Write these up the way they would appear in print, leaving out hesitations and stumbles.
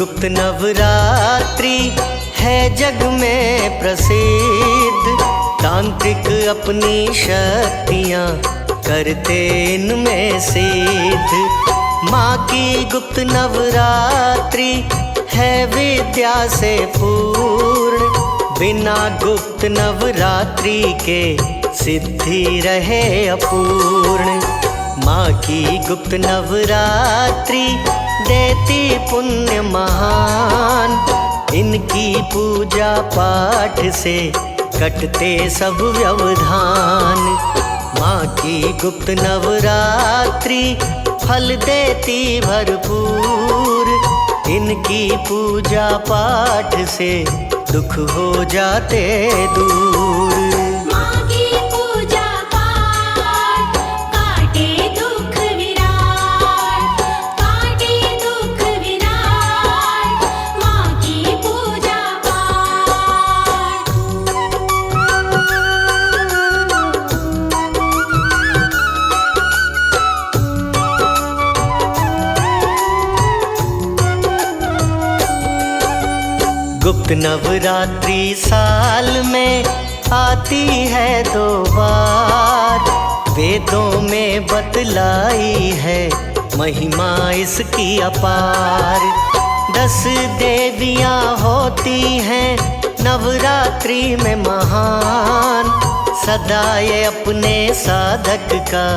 गुप्त नवरात्रि है जग में प्रसिद्ध। तांत्रिक अपनी शक्तियाँ करते इनमें सिद्ध। माँ की गुप्त नवरात्रि है विद्या से पूर्ण। बिना गुप्त नवरात्रि के सिद्धि रहे अपूर्ण। माँ की गुप्त नवरात्रि देती पुण्य महान। इनकी पूजा पाठ से कटते सब व्यवधान। माँ की गुप्त नवरात्रि फल देती भरपूर। इनकी पूजा पाठ से दुख हो जाते दूर। माँ की पूजा पाठ काटे दुख विराट, काटे दुख विराट। माँ की पूजा पाठ। गुप्त नवरात्रि साल में आती है 2 बार। वेदों में बतलाई है महिमा इसकी अपार। 10 देवियाँ होती हैं नवरात्रि में महान। सदा ये अपने साधक का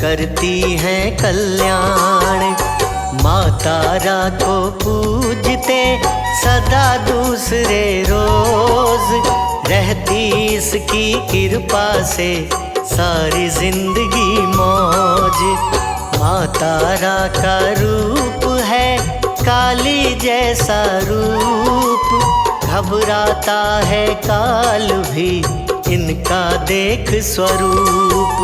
करती हैं कल्याण। माँ तारा को पूजते सदा दूसरे रोज। रहती इसकी कृपा से सारी जिंदगी मौज। माँ तारा का रूप है काली जैसा रूप। घबराता है काल भी इनका देख स्वरूप।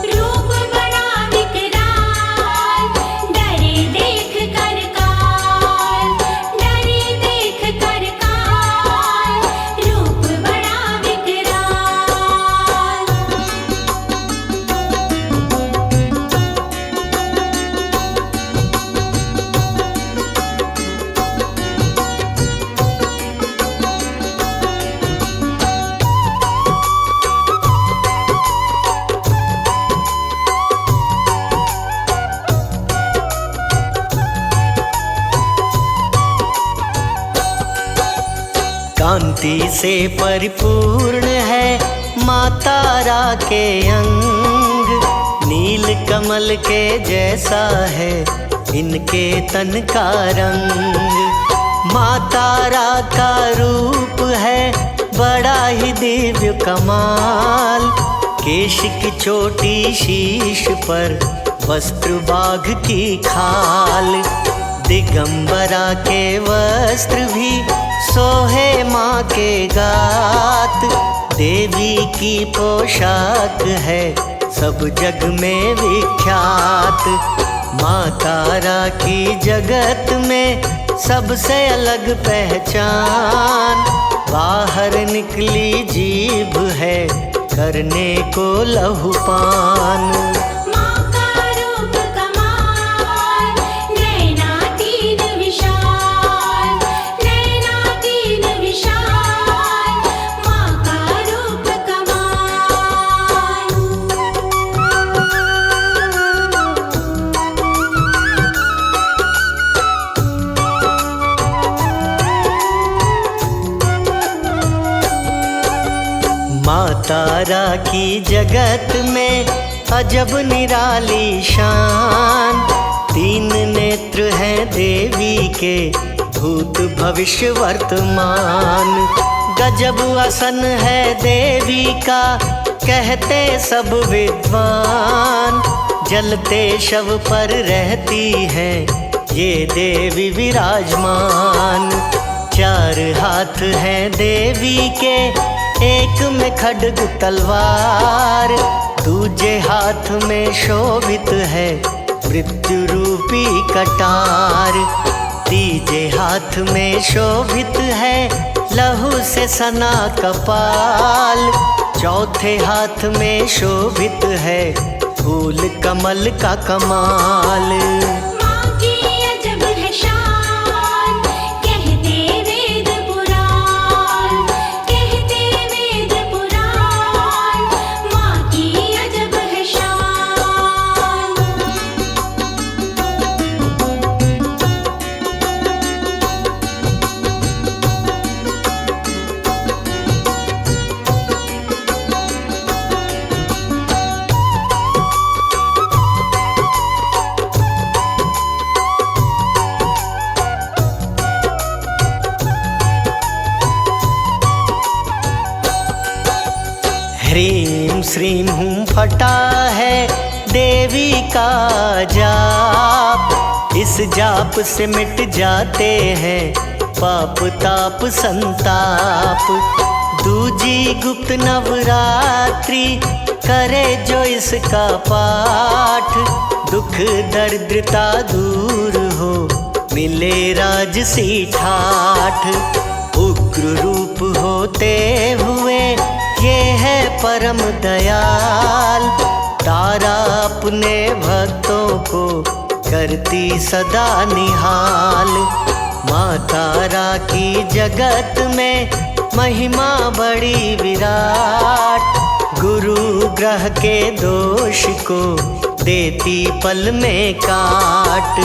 रूप बड़ा विकराल, डरे देख कर काल, डरे देख कर काल। रूप बड़ा विकराल। कांति से परिपूर्ण है माँ तारा के अंग। नील कमल के जैसा है इनके तन का रंग। माँ तारा का रूप है बड़ा ही दिव्य कमाल। केश की चोटी शीश पर वस्त्र बाघ की खाल। दिगंबरा के वस्त्र भी सोहे माँ के गात। देवी की पोशाक है सब जग में विख्यात। माँ तारा की जगत में सबसे अलग पहचान। बाहर निकली जीभ है करने को लहूपान। माँ का रूप कमाल, नैना तीन विशाल, नैना तीन विशाल। माँ का रूप कमाल। माँ तारा की जगत में अजब निराली शान। 3 नेत्र हैं देवी के भूत भविष्य वर्तमान। गजब आसन है देवी का कहते सब विद्वान। जलते शव पर रहती है ये देवी विराजमान। 4 हाथ हैं देवी के, एक में खड्ग तलवार। दूजे हाथ में शोभित है मृत्यु रूपी कटार। तीजे हाथ में शोभित है लहू से सना कपाल। चौथे हाथ में शोभित है फूल कमल का कमाल। माँ की अजब है शान, ह्रीं श्रीं हूँ फटा है देवी का जाप, इस जाप से मिट जाते हैं पाप ताप संताप। दूजी गुप्त नवरात्रि करे जो इसका पाठ, दुख दरिद्रता दूर हो मिले राजसी ठाठ। उग्र रूप होते हुए ये है परम दयाल, तारा अपने भक्तों को करती सदा निहाल। माँ तारा की जगत में महिमा बड़ी विराट, गुरु ग्रह के दोष को देती पल में काट।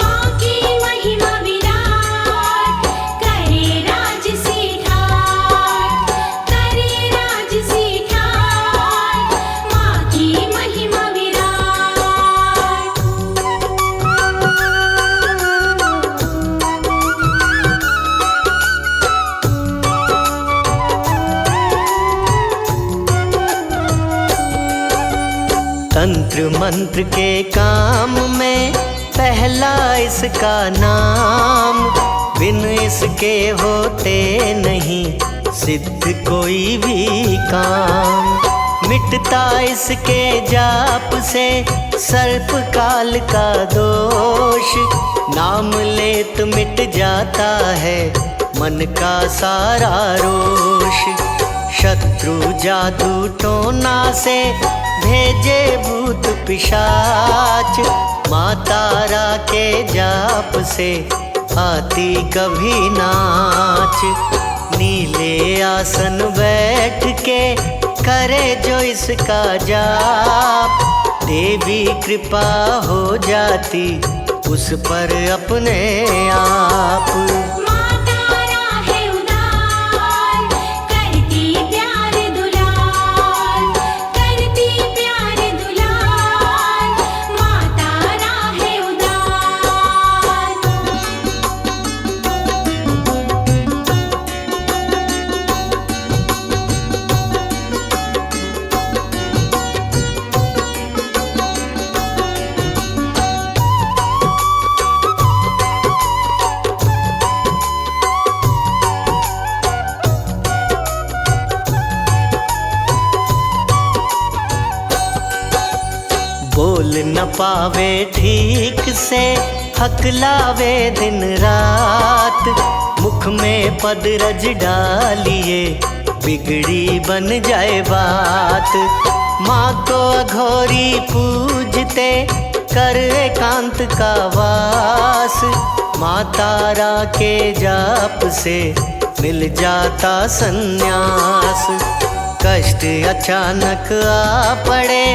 माँ की महिमा विराट, करे राजसी ठाट, करे राजसी ठाट, माँ की महिमा विराट। तंत्र मंत्र के काम में पहला इसका नाम, बिन इसके होते नहीं सिद्ध कोई भी काम। मिटता इसके जाप से सर्प काल का दोष, नाम ले तो मिट जाता है मन का सारा रोष। शत्रु जादू टोना से भेजे भूत पिशाच, माँ तारा के जाप से आती कभी नाच। नीले आसन बैठ के करे जो इसका जाप, देवी कृपा हो जाती उस पर अपने आप। माँ तारा है उदार, करती प्यार दुलार, करती प्यार दुलार, माँ तारा है उदार। बोल न पावे ठीक से हकलावे दिन रात, मुख में पद रज डालिए बिगड़ी बन जाए बात। माँ को अघोरी पूजते कर एकांत का वास, माँ तारा के जाप से मिल जाता संन्यास। कष्ट अचानक आ पड़े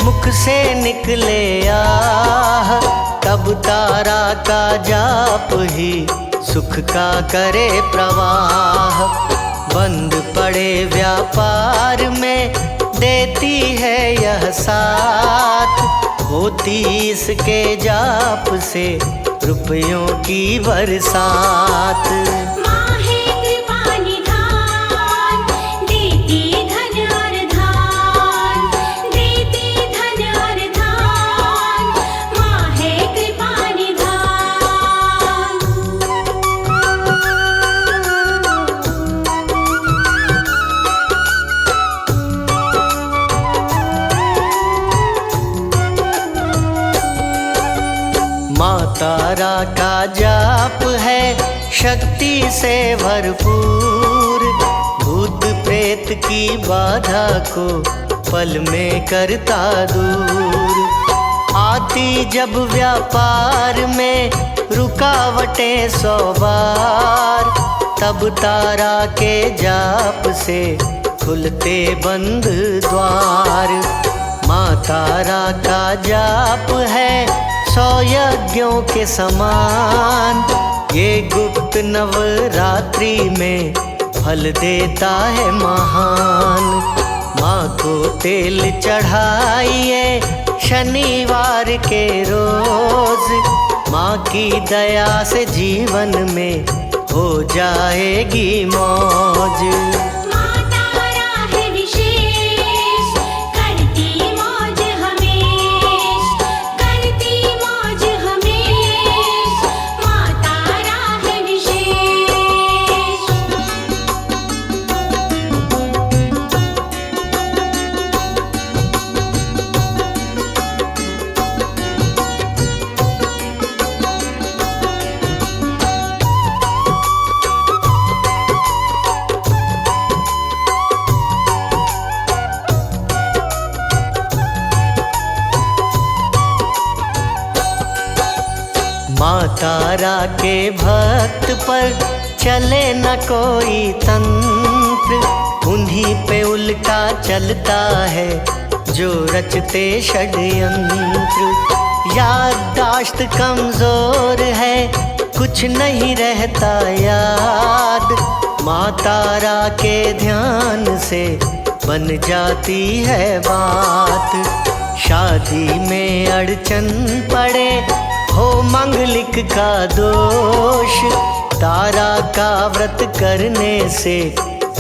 मुख से निकले आह, तब तारा का जाप ही सुख का करे प्रवाह। बंद पड़े व्यापार में देती है यह साथ, होती इसके जाप से रुपयों की बरसात। माँ है कृपा निधान, देती धन और धान, देती धन और धान, माँ है कृपा निधान। माँ तारा का जाप है शक्ति से भरपूर, भूत प्रेत की बाधा को पल में करता दूर। आती जब व्यापार में रुकावटें 100 बार, तब तारा के जाप से खुलते बंद द्वार। माँ तारा का जाप है 100 यज्ञों के समान, ये गुप्त नवरात्रि में फल देता है महान। माँ को तेल चढ़ाइए शनिवार के रोज, माँ की दया से जीवन में हो जाएगी मौज। माँ तारा है विशेष, तारा के भक्त पर चले न कोई तंत्र, उन्हीं पे उल्टा चलता है जो रचते षड्यंत्र। याददाश्त कमजोर है, कुछ नहीं रहता याद, माँ तारा के ध्यान से बन जाती है बात। शादी में अड़चन पड़े हो मंगलिक का दोष, तारा का व्रत करने से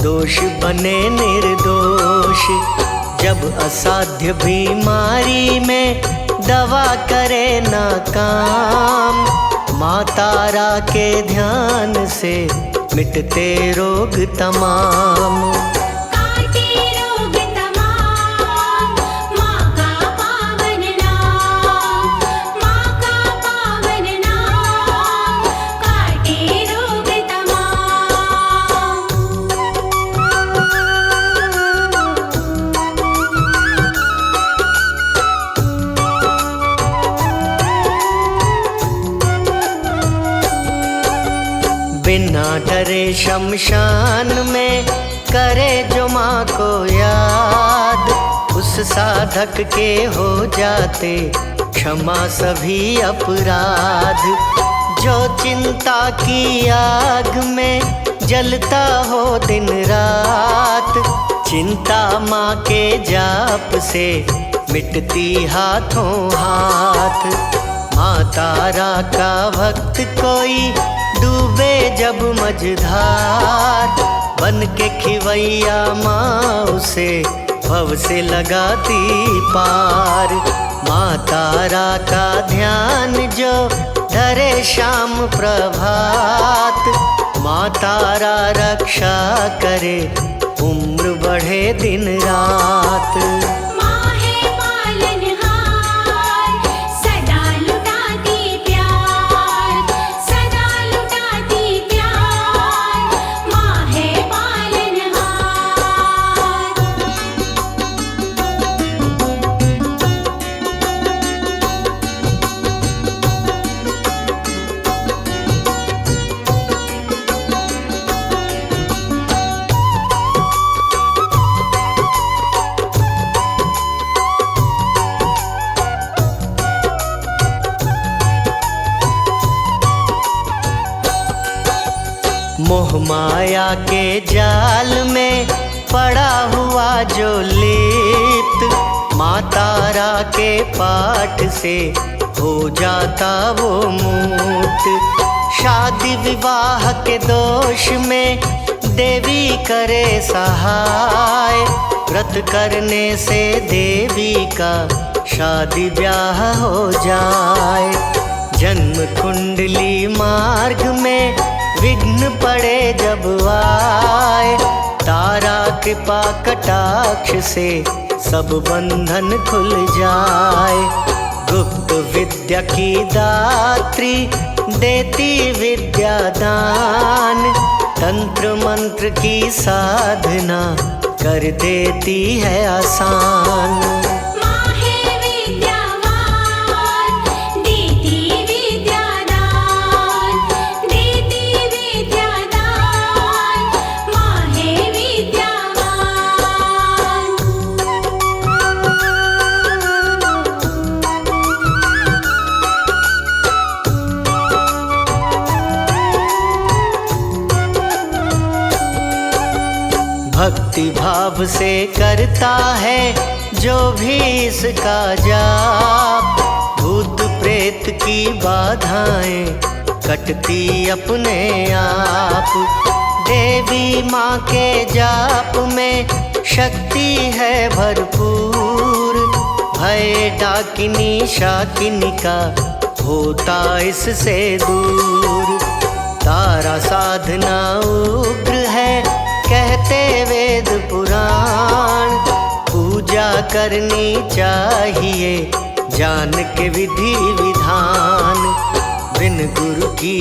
दोष बने निर्दोष। जब असाध्य बीमारी में दवा करे ना काम, माँ तारा के ध्यान से मिटते रोग तमाम। काटे रोग तमाम, माँ का पावन नाम, माँ का पावन नाम, काटे रोग तमाम। बिना डरे शमशान में करे जो माँ को याद, उस साधक के हो जाते क्षमा सभी अपराध। जो चिंता की आग में जलता हो दिन रात, चिंता माँ के जाप से मिटती हाथों हाथ। माँ तारा का भक्त कोई डूबे जब मझधार, बन के खिवैया माँ उसे भव से लगाती पार। माँ तारा का ध्यान जो धरे शाम प्रभात, माँ तारा रक्षा करे उम्र बढ़े दिन रात। माँ है पालनहार, सदा लुटाती प्यार, सदा लुटाती प्यार, माँ है पालनहार। मोह माया के जाल में पड़ा हुआ जो लिप्त, माँ तारा के पाठ से हो जाता वो मुक्त। शादी विवाह के दोष में देवी करे सहाय, व्रत करने से देवी का शादी ब्याह हो जाए। जन्म कुंडली मार्ग में विघ्न पड़े जब आए, तारा कृपा कटाक्ष से सब बंधन खुल जाए। गुप्त विद्या की दात्री देती विद्या दान, तंत्र मंत्र की साधना कर देती है आसान। माँ है विद्यावान, देती विद्यादान, देती विद्यादान, माँ है विद्यावान। भक्ति भाव से करता है जो भी इसका जाप, भूत प्रेत की बाधाएं कटती अपने आप। देवी माँ के जाप में शक्ति है भरपूर, भय डाकिनी शाकिनी का होता इससे दूर। तारा साधना उग्र है कहते वेद पुराण, पूजा करनी चाहिए जान के विधि विधान। बिन गुरु की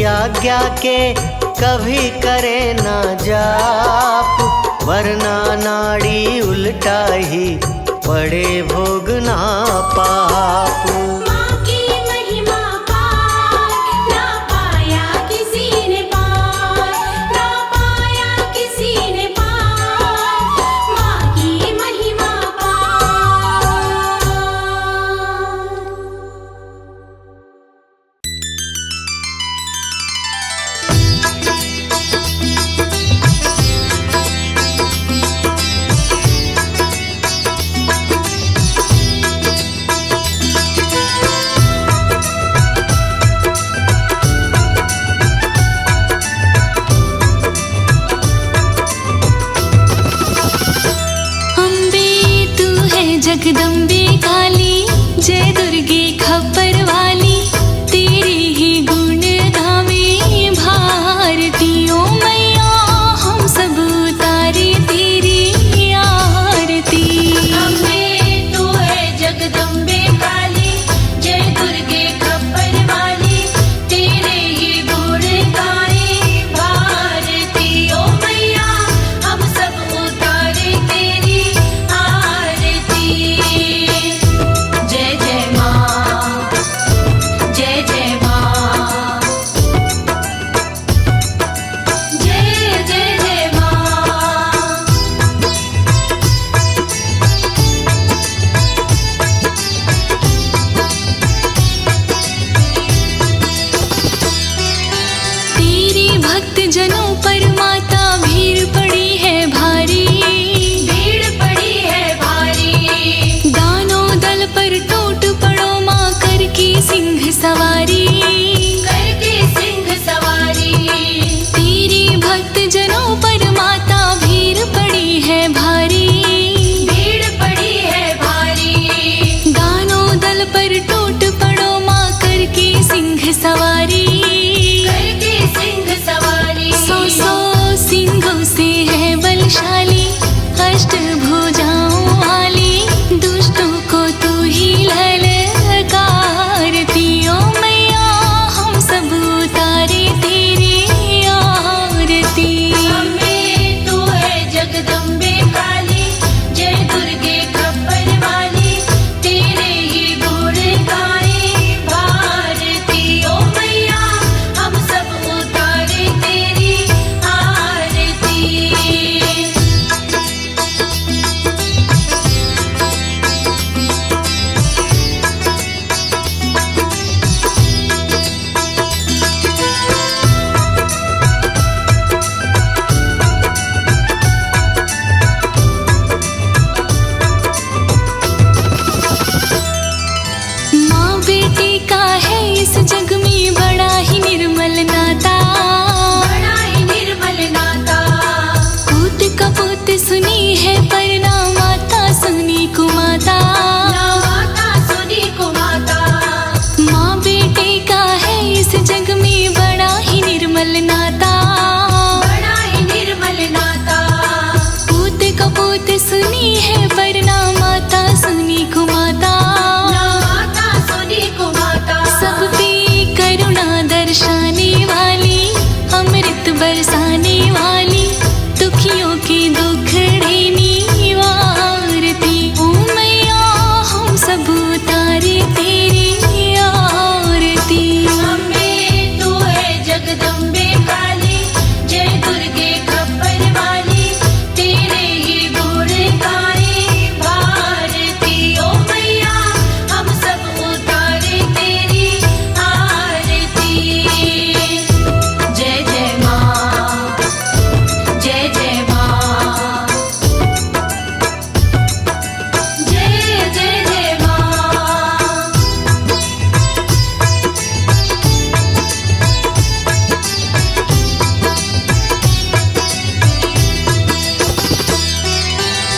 आज्ञा के कभी करे ना जाप, वरना नाड़ी उल्टा ही पड़े भोगना पाप। माँ की महिमा पार, जगदम्बे काली, जय दुर्गे खप्पर वाली, तेरे ही गुण गावे भारती। ओ मैया हम सब उतारे तेरी आरती। अम्बे तू है जगदम्बे काली, जय दुर्गे खप्पर वाली, तेरे ही गुण गाए भारती। ओ मैया हम सब उतारे तेरी आरती। जय जय माँ, जय जय माँ, जय जय जय माँ। तेरे भक्त जनों पर माता भीड़ पड़ी है भारी, भीड़ पड़ी है भारी, दानों दल पर टूट पड़ो माँ करके सिंह सवारी। करके सिंह सवारी। तेरे भक्त जनों पर माता भीड़ पड़ी है भारी, भीड़ पड़ी है भारी, दानों दल पर टूट पड़ो माँ करके सिंह सवारी। करके सिंह सवारी। सौ सौ सिंहों से है बलशाली, अष्ट भुजाओं वाली, दुष्टों को तू ही ललकारती। ओ मैया हम सब उतारे तेरी आरती। अम्बे तू है जगदम्बे काली, जय दुर्गे खप्पर वाली, तेरे ही गुण गाए भारती। ओ मैया हम सब उतारे तेरी आरती। माँ बेटी का है इस जग में बड़ा ही निर्मल नाता, बड़ा ही निर्मल नाता, पूत कपूत सुनी है पर ना माता सुनी कुमाता। ना माता सुनी को माता। माँ बेटे का है इस जग में बड़ा ही निर्मल नाता, बड़ा ही निर्मल नाता, पूत कपूत सुनी है पर ना माता सुनी कुमाता। ना माता सुनी को माता। सब पे करुणा दर्शाने वाली, अमृत बरसाने वाली, दुखियों की दुखड़े वारती। ओ मैया हम सब उतारे तेरी आरती। अम्बे तू है जगदम्बे काली, जय दुर्गे खप्पर वाली, तेरे ही गुण गाए भारती। ओ मैया हम सब उतारे तेरी आरती। जय जय माँ, जय जय माँ, जय जय जय माँ।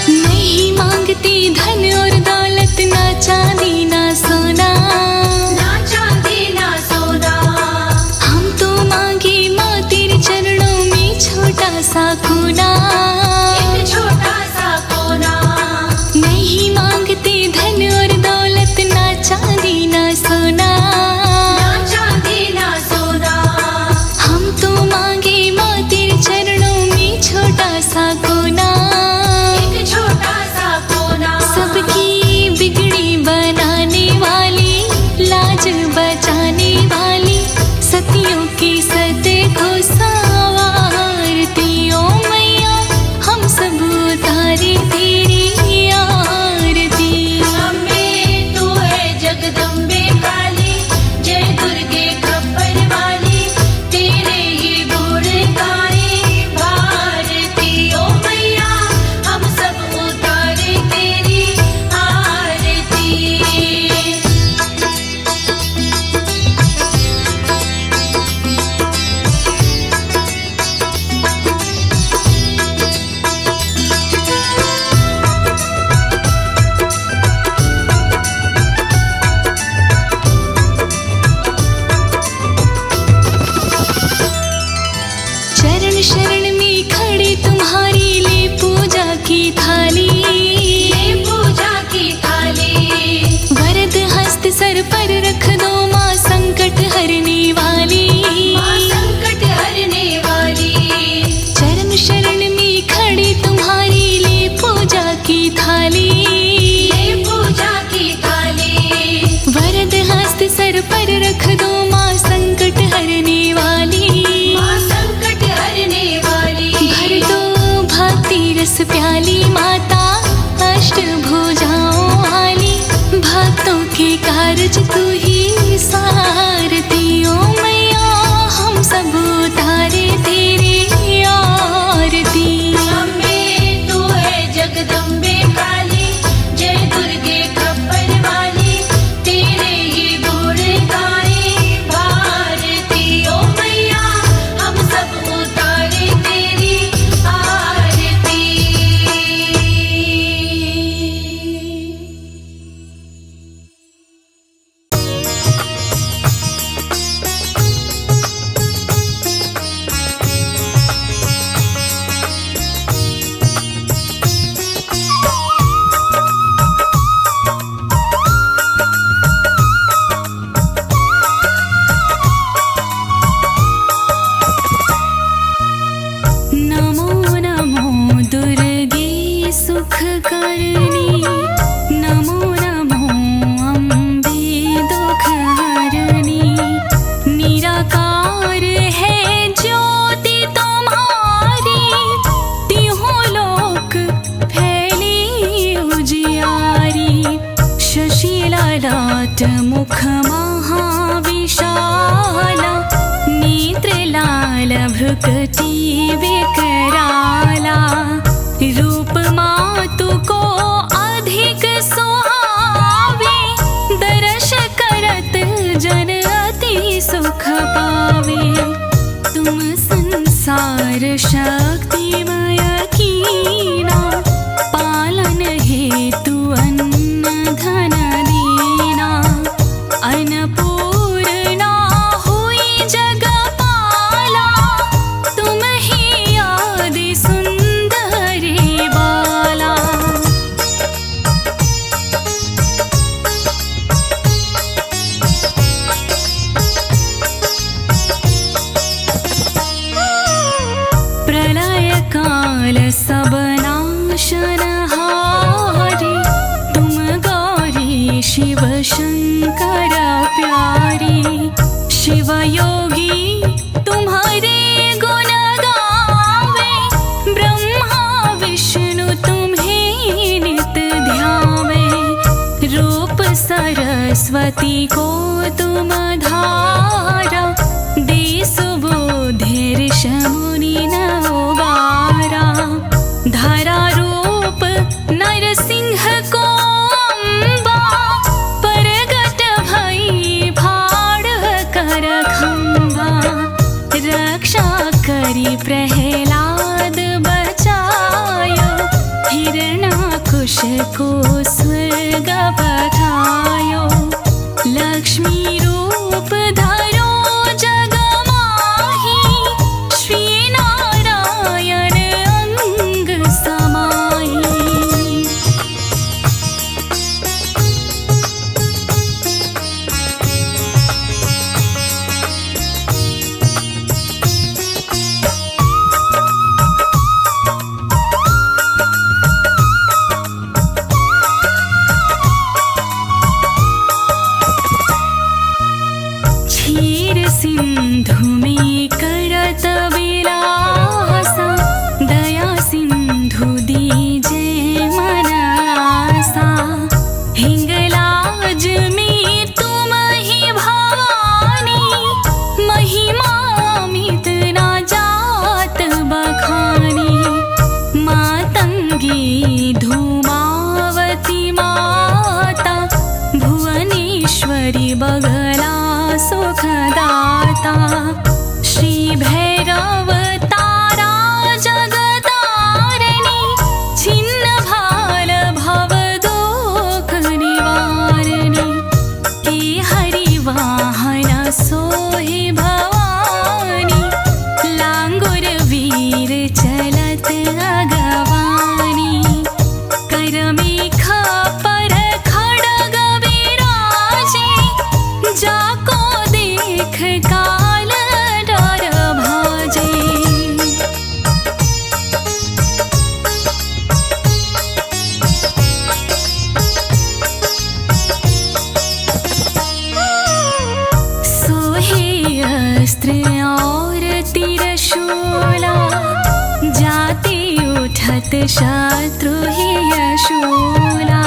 नहीं मांगती धन और दौलत, ना चांदी ना सोना, ना चांदी ना सोना, हम तो मांगे माँ तेरे चरणों में छोटा सा कोना। एक छोटा सा कोना। नहीं मांगते धन और दौलत, ना चांदी ना सोना, ना चांदी ना सोना, हम तो मांगे माँ तेरे चरणों में छोटा सा कोना। एक छोटा सा कोना। सबकी बिगड़ी बनाने वाली, लाज बचाने वाली, सतियों की सत को संवारती। ओ मैया हम सब उतारे तेरी आरती। अम्बे तू है जगदम्बे काली, जय दुर्गे खप्पर वाली, तेरे ही गुण गाए भारती। ओ रस प्याली माता अष्टभुजाओं वाली, भक्तों के कारज तू ही सारती। ओ मैया हम सब उतारे तेरी आरती। अम्बे तू है जगदम्बे काली, जय दुर्गे खप्पर वाली, तेरे ही गुण गाए भारती। ओ मैया हम सब उतारे तेरी आरती। नमो नमो दुर्गे सुख करनी, नमो नमो अम्बे दुख हरनी। निराकार है ज्योति तुम्हारी, तीहों लोक फैली उजियारी। शशि ललाट मुख महाविशाला, नेत्र लाल भ्रुकुटी विकराला। रूप मातु को अधिक सुहावे, दर्श करत जन अति सुख पावे। तुम संसार शक्तिमय कीना, पालन हेतु अन्न धन दीना। अन्नपूर्णा हुई जगपाला, तुम ही आदि सुंदरी बाला। प्रलय काल सब नाशनहारी, तुम गौरी शिव शंकर प्यारी। शिव योगी तुम्हारे गुण गावे, ब्रह्मा विष्णु तुम्हें नित ध्यावे। रूप सरस्वती को तुम धारा, दे सुबोधि ऋषि मुनि नवगारा। धारा रूप नरसिंह को अम्बा, परगट भई भाड़ कर खंबा। रक्षा करी प्रहलाद बचायो, हिरण्याकुश को स्वर्ग पठायो। लक्ष्मी रूप धरो जग माही, श्री नारायण अंग समाई। शत्रु ही यशूला।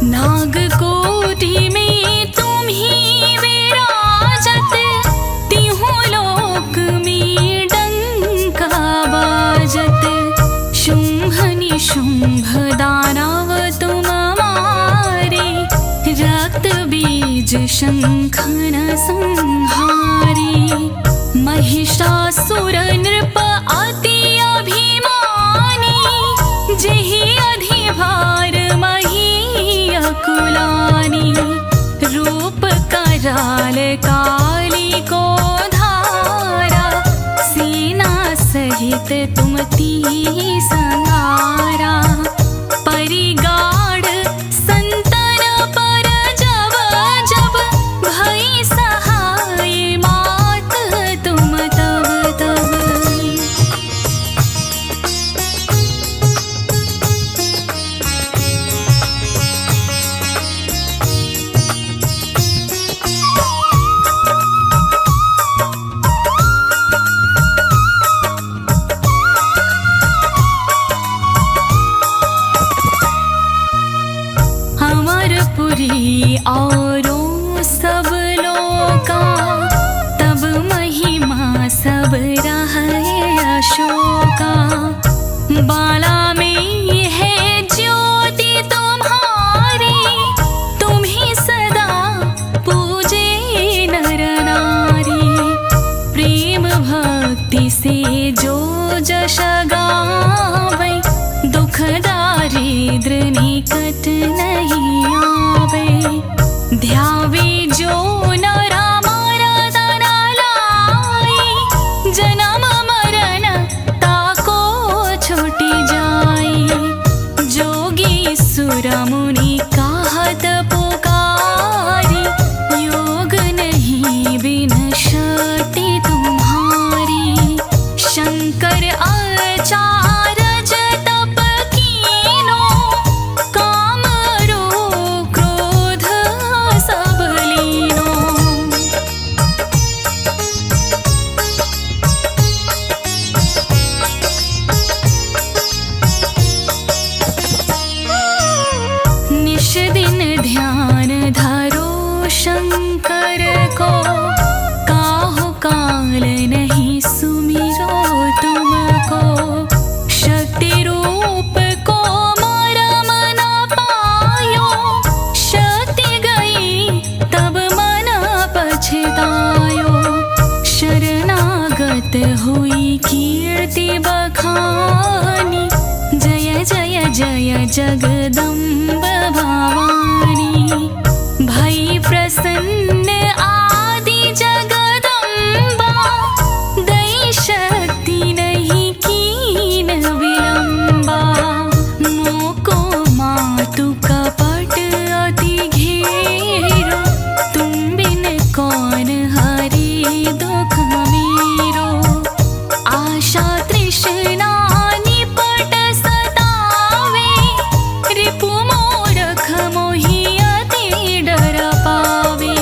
नागकोटि में तुम ही विराजत, तिहु लोक में डंका बाजत। शुंभ निशुंभ दानव तुम मारे, रक्त बीज शंखन संहारी। महिषासुर नृप अति अभिमानी, जेहि अधिभार मही अकुलानी। रूप कराल काली को धारा, सेना सहित तुम ती संहारा। परिगाढ़ संतन पर जब जब, भई सहाय मात तुम तब तब। अमरपुरी औरों सब लोका, तब महिमा सब रहे अशोका। बाला में है ज्योति तुम्हारी, तुम्हीं सदा पूजे नर नारी। प्रेम भक्ति से जो जश गावे, दुख दारिद्र निकट नहीं आवे। ध्यावे जो नर मरदन लाए, जन्म मरण ताको छूटी जाए। जोगी सुर मुनि कहत पुकारी, योग नहीं बिन शक्ति तुम्हारी। शंकर आचार्य तप कीनो, काम रूप क्रोध सब लीनो। निश दिन ध्यान धरो शंकर को, काहु काल नहीं सुमिरो तुमको। शक्ति रूप को मरम न पायो, शक्ति गई तब मन पछतायो। शरणागत हुई कीर्ति बखानी, जय जय जय जगदम्ब भवानी। भई प्रसन्न आदि जगदम्बा, दई शक्ति नहीं कीन विलंबा। मोको मातु कपट अति घेरो, तुम बिन कौन हरि दुख मेरो। आशा तृष्णा निपट सतावे, रिपु मोरख मोहि अति डर पावे।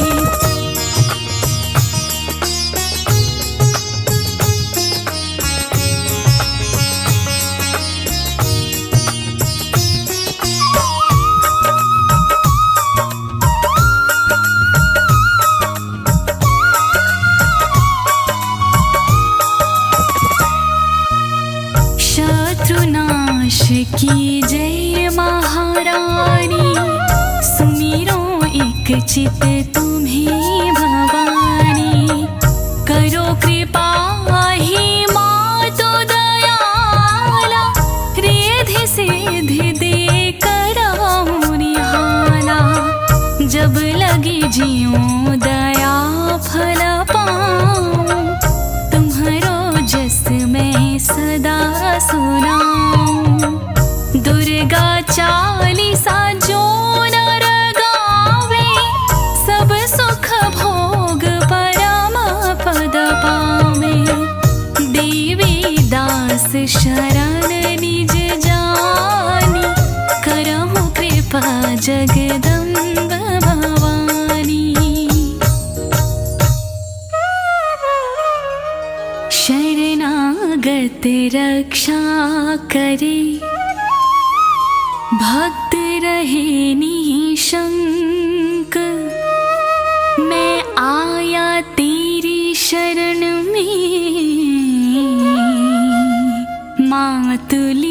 शत्रुनाश की जय महारानी, सुमिरो एक चित तुम्हें भवानी। करो कृपा ही मातु दयाला, रिद्धि सिद्धि दे कराऊं निहाला। जब लगी जियो दया फल पाऊं, तुम्हारो जस मैं सदा सुनाऊं। दुर्गा चालीसा जो नर गावे, सब सुख भोग परम पद पावे। देवी दास शरण निज जानी, करहु कृपा जगदम्ब भवानी। शरणागत रक्षा करे, भक्त रहे निशंक, मैं आया तेरी शरण में। मातुली